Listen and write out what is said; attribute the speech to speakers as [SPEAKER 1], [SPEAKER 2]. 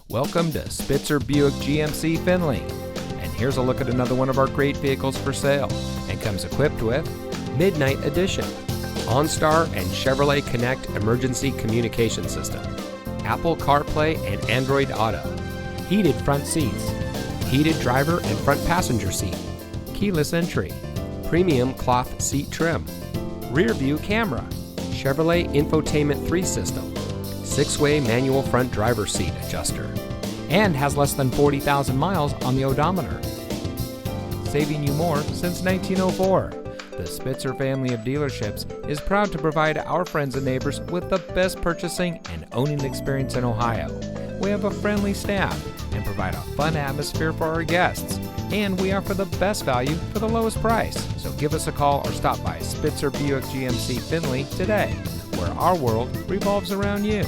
[SPEAKER 1] Welcome to Spitzer Buick GMC Findlay. And here's a look at another one of our great vehicles for sale, and comes equipped with Midnight Edition, OnStar and Chevrolet Connect emergency communication system, Apple CarPlay and Android Auto, heated front seats, heated driver and front passenger seat, keyless entry, premium cloth seat trim, rear view camera, Chevrolet Infotainment 3 system, 6-way manual front driver's seat adjuster, and has less than 40,000 miles on the odometer. Saving you more since 1904. The Spitzer family of dealerships is proud to provide our friends and neighbors with the best purchasing and owning experience in Ohio. We have a friendly staff and provide a fun atmosphere for our guests, and we offer the best value for the lowest price. So give us a call or stop by Spitzer Buick GMC Findlay today, where our world revolves around you.